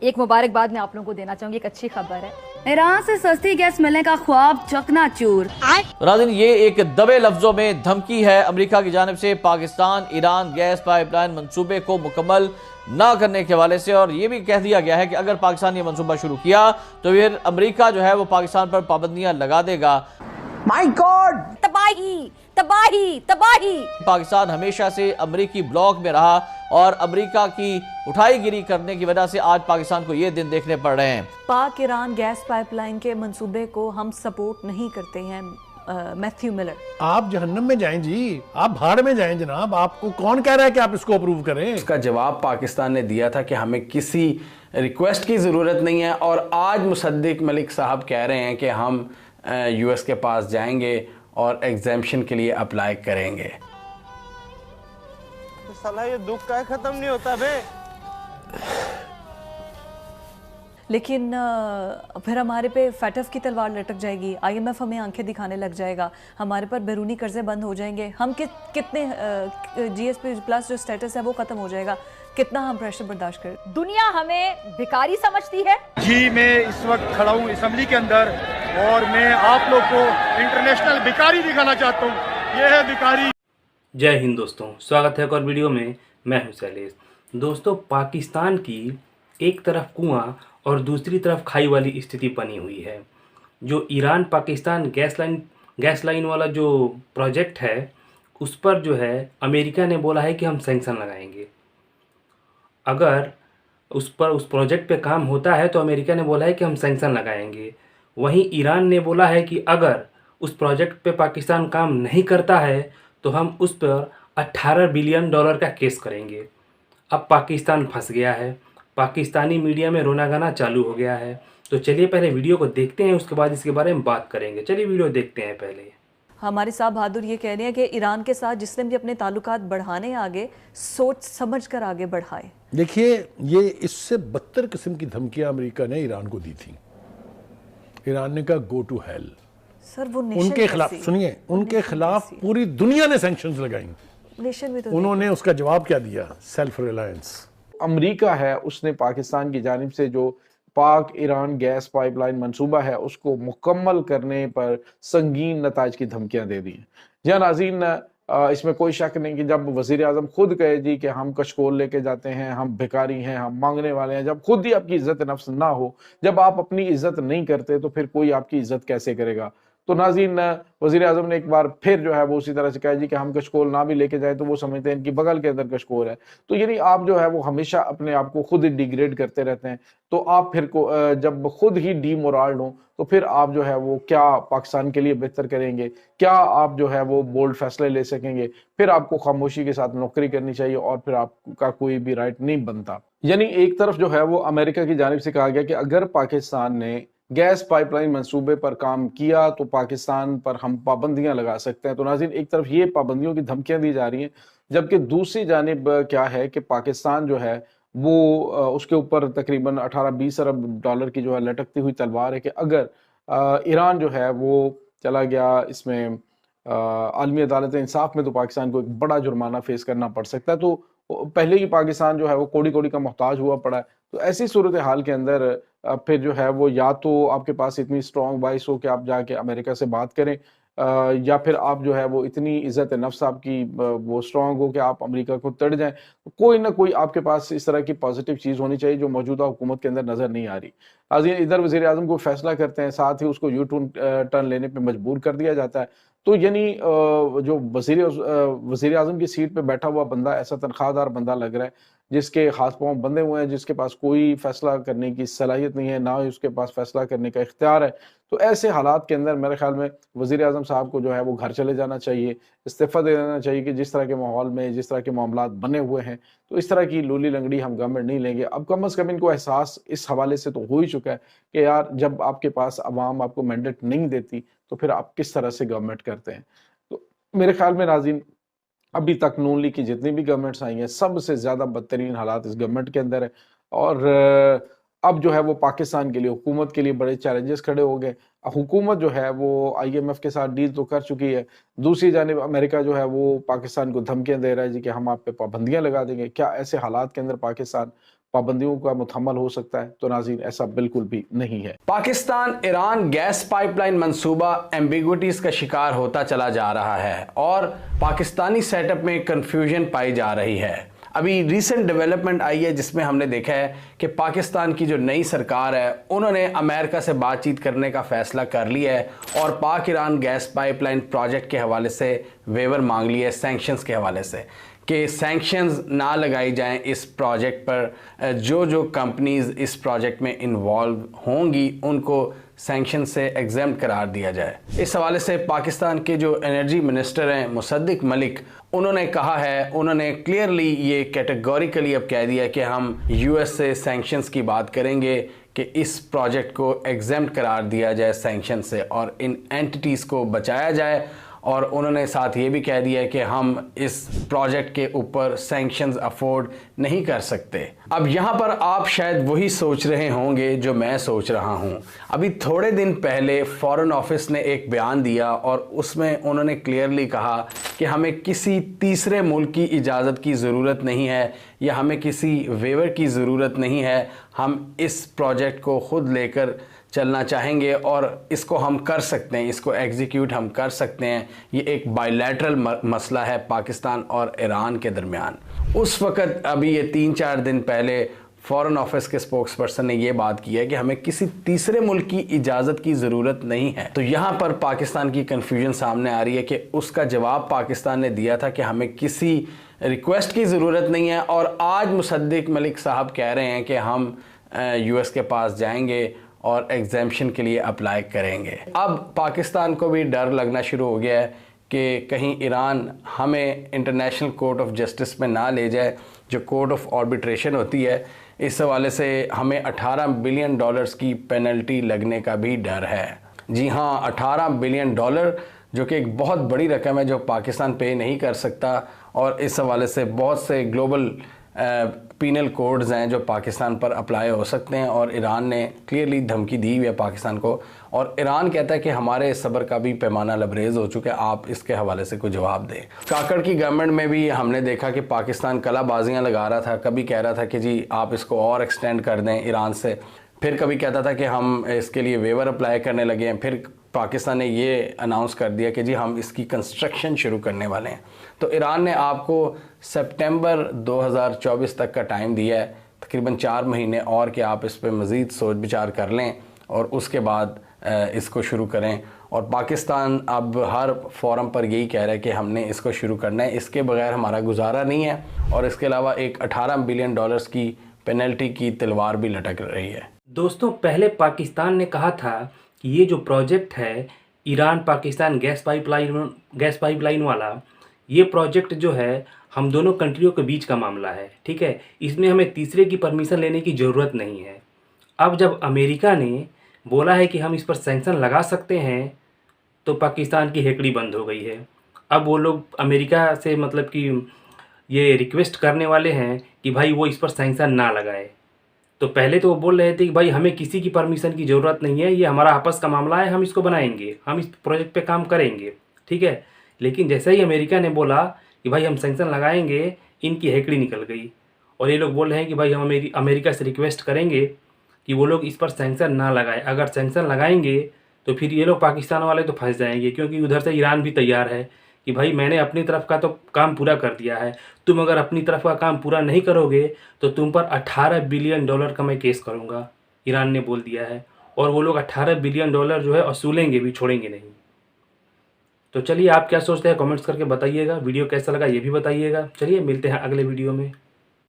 ایک मुबारकबाद मैं आप लोगों को देना चाहूंगी, एक अच्छी खबर है। ईरान से सस्ती गैस मिलने का ख्वाब चकनाचूर। नाज़रीन, ये एक दबे लफ्जों में धमकी है अमेरिका की जानिब से पाकिस्तान ईरान गैस पाइपलाइन मंसूबे को मुकम्मल ना करने के हवाले से, और ये भी कह दिया गया है कि अगर पाकिस्तान ये मंसूबा शुरू किया तो फिर अमेरिका जो है वो पाकिस्तान पर पाबंदियां लगा देगा। माय गॉड, तबाही तबाही तबाही। पाकिस्तान हमेशा से अमेरिकी ब्लॉक में रहा और अमेरिका की उठाई गिरी करने की वजह से आज पाकिस्तान को ये दिन देखने पड़ रहे हैं। पाक ईरान गैस पाइपलाइन के मंसूबे को हम सपोर्ट नहीं करते हैं। मैथ्यू मिलर, आप जहन्नम में जाएं जी, आप भाड़ में जाएं जनाब, आपको कौन कह रहा है कि आप इसको अप्रूव करें? इसका जवाब पाकिस्तान ने दिया था कि हमें किसी रिक्वेस्ट की ज़रूरत नहीं है, और आज मुसद्दिक मलिक साहब कह रहे हैं कि हम यूएस के पास जाएंगे और एग्जेम्पशन के लिए अप्लाई करेंगे। तो साला ये दुख का खत्म नहीं होता बे। लेकिन फिर हमारे पे फैटफ की तलवार लटक जाएगी, आईएमएफ हमें आंखें दिखाने लग जाएगा, हमारे पर बैरूनी कर्जे बंद हो जाएंगे, हम कितने जीएसपी प्लस जो स्टेटस है वो ख़त्म हो जाएगा, कितना हम प्रेशर बर्दाश्त करें। दुनिया हमें भिखारी समझती है। जी, मैं इस वक्त खड़ा हूँ असम्बली के अंदर और मैं आप लोग को इंटरनेशनल भिखारी दिखाना चाहता हूँ। ये है भिखारी। जय हिंद दोस्तों, स्वागत है एक और वीडियो में। मैं हूं शैलेश। दोस्तों, पाकिस्तान की एक तरफ कुआं और दूसरी तरफ खाई वाली स्थिति बनी हुई है। जो ईरान पाकिस्तान गैस लाइन वाला जो प्रोजेक्ट है उस पर जो है अमेरिका ने बोला है कि हम सैंक्शन लगाएंगे। अगर उस प्रोजेक्ट पे काम होता है तो अमेरिका ने बोला है कि हम सैंक्शन लगाएंगे। वहीं ईरान ने बोला है कि अगर उस प्रोजेक्ट पे पाकिस्तान काम नहीं करता है तो हम उस पर $18 बिलियन का केस करेंगे। अब पाकिस्तान फंस गया है, पाकिस्तानी मीडिया में रोना गाना चालू हो गया है। तो चलिए पहले वीडियो को देखते हैं, उसके बाद इसके बारे में बात करेंगे। चलिए वीडियो देखते हैं पहले। हमारे साहब बहादुर ये कह रहे हैं कि ईरान के साथ जिसने भी अपने ताल्लुकात बढ़ाने आगे सोच समझ कर आगे बढ़ाए। देखिए, ये इससे बदतर किस्म की धमकियां अमेरिका ने ईरान को दी थी। ईरान ने कहा गो टू हेल। सर वो उनके खिलाफ, सुनिए, उनके खिलाफ पूरी दुनिया ने सैंक्शंस लगाई। नेशन भी तो उन्होंने उसका जवाब क्या दिया? Self reliance. अमेरिका है उसने पाकिस्तान की जानिब से जो पाक ईरान गैस पाइपलाइन मंसूबा है उसको मुकम्मल करने पर संगीन नताज की धमकियां दे दी हैं। जी नाज़रीन, इसमें कोई शक नहीं कि जब वज़ीर आज़म खुद कहे जी कि हम कशकोल लेके जाते हैं, हम भिखारी हैं, हम मांगने वाले हैं, जब खुद ही आपकी इज्जत नफ्स ना हो, जब आप अपनी इज्जत नहीं करते तो फिर कोई आपकी इज्जत कैसे करेगा? तो नाज़रीन, वज़ीर आज़म ने एक बार फिर जो है वो उसी तरह से कहा जी कि हम कशकोल ना भी लेके जाए तो वो समझते हैं इनकी बगल के अंदर कशकोल है। तो यानी आप जो है वो हमेशा अपने आप को खुद ही डिग्रेड करते रहते हैं। तो आप फिर को जब खुद ही डीमोरल्ड हो तो फिर आप जो है वो क्या पाकिस्तान के लिए बेहतर करेंगे? क्या आप जो है वो बोल्ड फैसले ले सकेंगे? फिर आपको खामोशी के साथ नौकरी करनी चाहिए और फिर आपका कोई भी राइट नहीं बनता। यानी एक तरफ जो है वो अमेरिका की जानिब से कहा गया कि अगर पाकिस्तान ने गैस पाइपलाइन मंसूबे पर काम किया तो पाकिस्तान पर हम पाबंदियां लगा सकते हैं। तो नाज़रीन, एक तरफ ये पाबंदियों की धमकियां दी जा रही हैं, जबकि दूसरी जानिब क्या है कि पाकिस्तान जो है वो उसके ऊपर तकरीबन 18-20 अरब डॉलर की जो है लटकती हुई तलवार है कि अगर ईरान जो है वो चला गया इसमें आलमी अदालत इंसाफ में तो पाकिस्तान को एक बड़ा जुर्माना फेस करना पड़ सकता है। तो पहले ही पाकिस्तान जो है वो कोड़ी कोड़ी का मोहताज हुआ पड़ा है। तो ऐसी सूरत हाल के अंदर फिर जो है वो या तो आपके पास इतनी स्ट्रॉन्ग वॉइस हो कि आप जाके अमेरिका से बात करें, या फिर आप जो है वो इतनी इज्जत नफ्स आपकी वो स्ट्रॉन्ग हो कि आप अमेरिका को तड़ जाएं। कोई ना कोई आपके पास इस तरह की पॉजिटिव चीज़ होनी चाहिए जो मौजूदा हुकूमत के अंदर नज़र नहीं आ रही। नाज़रीन, इधर वज़ीर आज़म को फैसला करते हैं, साथ ही उसको टर्न लेने पर मजबूर कर दिया जाता है। तो यानी जो वज़ीर आज़म की सीट पे बैठा हुआ बंदा ऐसा तनख्वाहदार बंदा लग रहा है जिसके हाथ पांव बंधे हुए हैं, जिसके पास कोई फैसला करने की सलाहियत नहीं है, ना ही उसके पास फैसला करने का इख्तियार है। तो ऐसे हालात के अंदर मेरे ख्याल में वज़ीर आज़म साहब को जो है वो घर चले जाना चाहिए, इस्तीफ़ा दे देना चाहिए कि जिस तरह के माहौल में जिस तरह के मामलात बने हुए हैं तो इस तरह की लूली लंगड़ी हम गवर्नमेंट नहीं लेंगे। अब कम अज़ कम इनको एहसास इस हवाले से तो हो ही चुका है कि यार जब आपके पास अवाम आपको मैंडेट नहीं देती तो फिर आप किस तरह से गवर्नमेंट करते हैं। तो मेरे ख्याल में नाज़रीन, अभी तक नून लीग की जितनी भी गवर्नमेंट्स आई हैं सबसे ज़्यादा बदतरीन हालात इस गवर्नमेंट के अंदर है, और अब जो है वो पाकिस्तान के लिए, हुकूमत के लिए बड़े चैलेंजेस खड़े हो गए। हुकूमत जो है वो IMF के साथ डील तो कर चुकी है, दूसरी जानिब अमेरिका जो है वो पाकिस्तान को धमकियां दे रहा है जी कि हम आप पे पाबंदियां लगा देंगे। क्या ऐसे हालात के अंदर पाकिस्तान पाबंदियों का मुतहम्मल हो सकता है, तो नाज़रीन ऐसा बिल्कुल भी नहीं है। पाकिस्तान ईरान गैस पाइपलाइन मंसूबा एम्बिगुइटीज का शिकार होता चला जा रहा है और पाकिस्तानी सेटअप में कंफ्यूजन पाई जा रही है। अभी रिसेंट डेवलपमेंट आई है जिसमें हमने देखा है कि पाकिस्तान की जो नई सरकार है उन्होंने अमेरिका से बातचीत करने का फैसला कर लिया है और पाक ईरान गैस पाइपलाइन प्रोजेक्ट के हवाले से वेवर मांग लिया है, सैंक्शंस के हवाले से, कि सैंक्शंस ना लगाई जाएं इस प्रोजेक्ट पर। जो कंपनीज इस प्रोजेक्ट में इन्वॉल्व होंगी उनको सैंक्शन से एग्जेम्प्ट करार दिया जाए। इस हवाले से पाकिस्तान के जो एनर्जी मिनिस्टर हैं मुसद्दिक मलिक, उन्होंने कहा है, उन्होंने क्लियरली ये कैटेगोरिकली अब कह दिया कि हम यूएस से सैंक्शंस की बात करेंगे कि इस प्रोजेक्ट को एग्जेम्प्ट करार दिया जाए सैंक्शन से और इन एंटिटीज़ को बचाया जाए। और उन्होंने साथ ये भी कह दिया है कि हम इस प्रोजेक्ट के ऊपर सैंक्शंस अफोर्ड नहीं कर सकते। अब यहाँ पर आप शायद वही सोच रहे होंगे जो मैं सोच रहा हूँ। अभी थोड़े दिन पहले फॉरेन ऑफिस ने एक बयान दिया और उसमें उन्होंने क्लियरली कहा कि हमें किसी तीसरे मुल्क की इजाज़त की ज़रूरत नहीं है या हमें किसी वेवर की ज़रूरत नहीं है। हम इस प्रोजेक्ट को ख़ुद लेकर चलना चाहेंगे और इसको हम कर सकते हैं, इसको एग्जीक्यूट हम कर सकते हैं। ये एक बायलैटरल मसला है पाकिस्तान और ईरान के दरमियान। उस वक़्त अभी ये 3-4 दिन पहले फॉरेन ऑफिस के स्पोक्स पर्सन ने ये बात की है कि हमें किसी तीसरे मुल्क की इजाज़त की ज़रूरत नहीं है। तो यहाँ पर पाकिस्तान की कन्फ्यूजन सामने आ रही है कि उसका जवाब पाकिस्तान ने दिया था कि हमें किसी रिक्वेस्ट की ज़रूरत नहीं है और आज मुसद्दिक मलिक साहब कह रहे हैं कि हम यूएस के पास जाएंगे और एग्जेम्पशन के लिए अप्लाई करेंगे। अब पाकिस्तान को भी डर लगना शुरू हो गया है कि कहीं ईरान हमें इंटरनेशनल कोर्ट ऑफ जस्टिस में ना ले जाए, जो कोर्ट ऑफ आर्बिट्रेशन होती है। इस हवाले से हमें $18 बिलियन की पेनल्टी लगने का भी डर है। जी हाँ, $18 बिलियन, जो कि एक बहुत बड़ी रकम है जो पाकिस्तान पे नहीं कर सकता। और इस हवाले से बहुत से ग्लोबल पीनल कोड्स हैं जो पाकिस्तान पर अप्लाई हो सकते हैं और ईरान ने क्लियरली धमकी दी हुई है पाकिस्तान को। और ईरान कहता है कि हमारे सब्र का भी पैमाना लबरेज हो चुका है, आप इसके हवाले से कोई जवाब दें। काकड़ की गवर्नमेंट में भी हमने देखा कि पाकिस्तान कलाबाजियाँ लगा रहा था, कभी कह रहा था कि जी आप इसको और एक्सटेंड कर दें ईरान से, फिर कभी कहता था कि हम इसके लिए वेवर अप्लाई करने लगे हैं, फिर पाकिस्तान ने ये अनाउंस कर दिया कि जी हम इसकी कंस्ट्रक्शन शुरू करने वाले हैं। तो ईरान ने आपको सितंबर 2024 तक का टाइम दिया है, तकरीबन 4 महीने और, कि आप इस पर मज़ीद सोच विचार कर लें और उसके बाद इसको शुरू करें। और पाकिस्तान अब हर फोरम पर यही कह रहा है कि हमने इसको शुरू करना है, इसके बगैर हमारा गुजारा नहीं है। और इसके अलावा एक $18 बिलियन की पेनल्टी की तलवार भी लटक रही है। दोस्तों, पहले पाकिस्तान ने कहा था कि ये जो प्रोजेक्ट है ईरान पाकिस्तान गैस पाइपलाइन वाला, ये प्रोजेक्ट जो है हम दोनों कंट्रियों के बीच का मामला है, ठीक है, इसमें हमें तीसरे की परमिशन लेने की ज़रूरत नहीं है। अब जब अमेरिका ने बोला है कि हम इस पर सैंक्शन लगा सकते हैं तो पाकिस्तान की हेकड़ी बंद हो गई है। अब वो लोग अमेरिका से मतलब कि ये रिक्वेस्ट करने वाले हैं कि भाई वो इस पर सैंक्शन ना लगाए। तो पहले तो वो बोल रहे थे कि भाई हमें किसी की परमिशन की ज़रूरत नहीं है, ये हमारा आपस का मामला है, हम इसको बनाएंगे, हम इस प्रोजेक्ट पे काम करेंगे, ठीक है। लेकिन जैसे ही अमेरिका ने बोला कि भाई हम सैंक्शन लगाएंगे, इनकी हेकड़ी निकल गई और ये लोग बोल रहे हैं कि भाई हम अमेरिका से रिक्वेस्ट करेंगे कि वो लोग इस पर सैंक्शन ना लगाए। अगर सैंक्शन लगाएंगे तो फिर ये लोग पाकिस्तान वाले तो फंस जाएंगे, क्योंकि उधर से ईरान भी तैयार है कि भाई मैंने अपनी तरफ का तो काम पूरा कर दिया है, तुम अगर अपनी तरफ का काम पूरा नहीं करोगे तो तुम पर $18 बिलियन का मैं केस करूँगा, ईरान ने बोल दिया है। और वो लोग $18 बिलियन जो है वसूलेंगे भी, छोड़ेंगे नहीं। तो चलिए, आप क्या सोचते हैं कमेंट्स करके बताइएगा। वीडियो कैसा लगा ये भी बताइएगा। चलिए मिलते हैं अगले वीडियो में।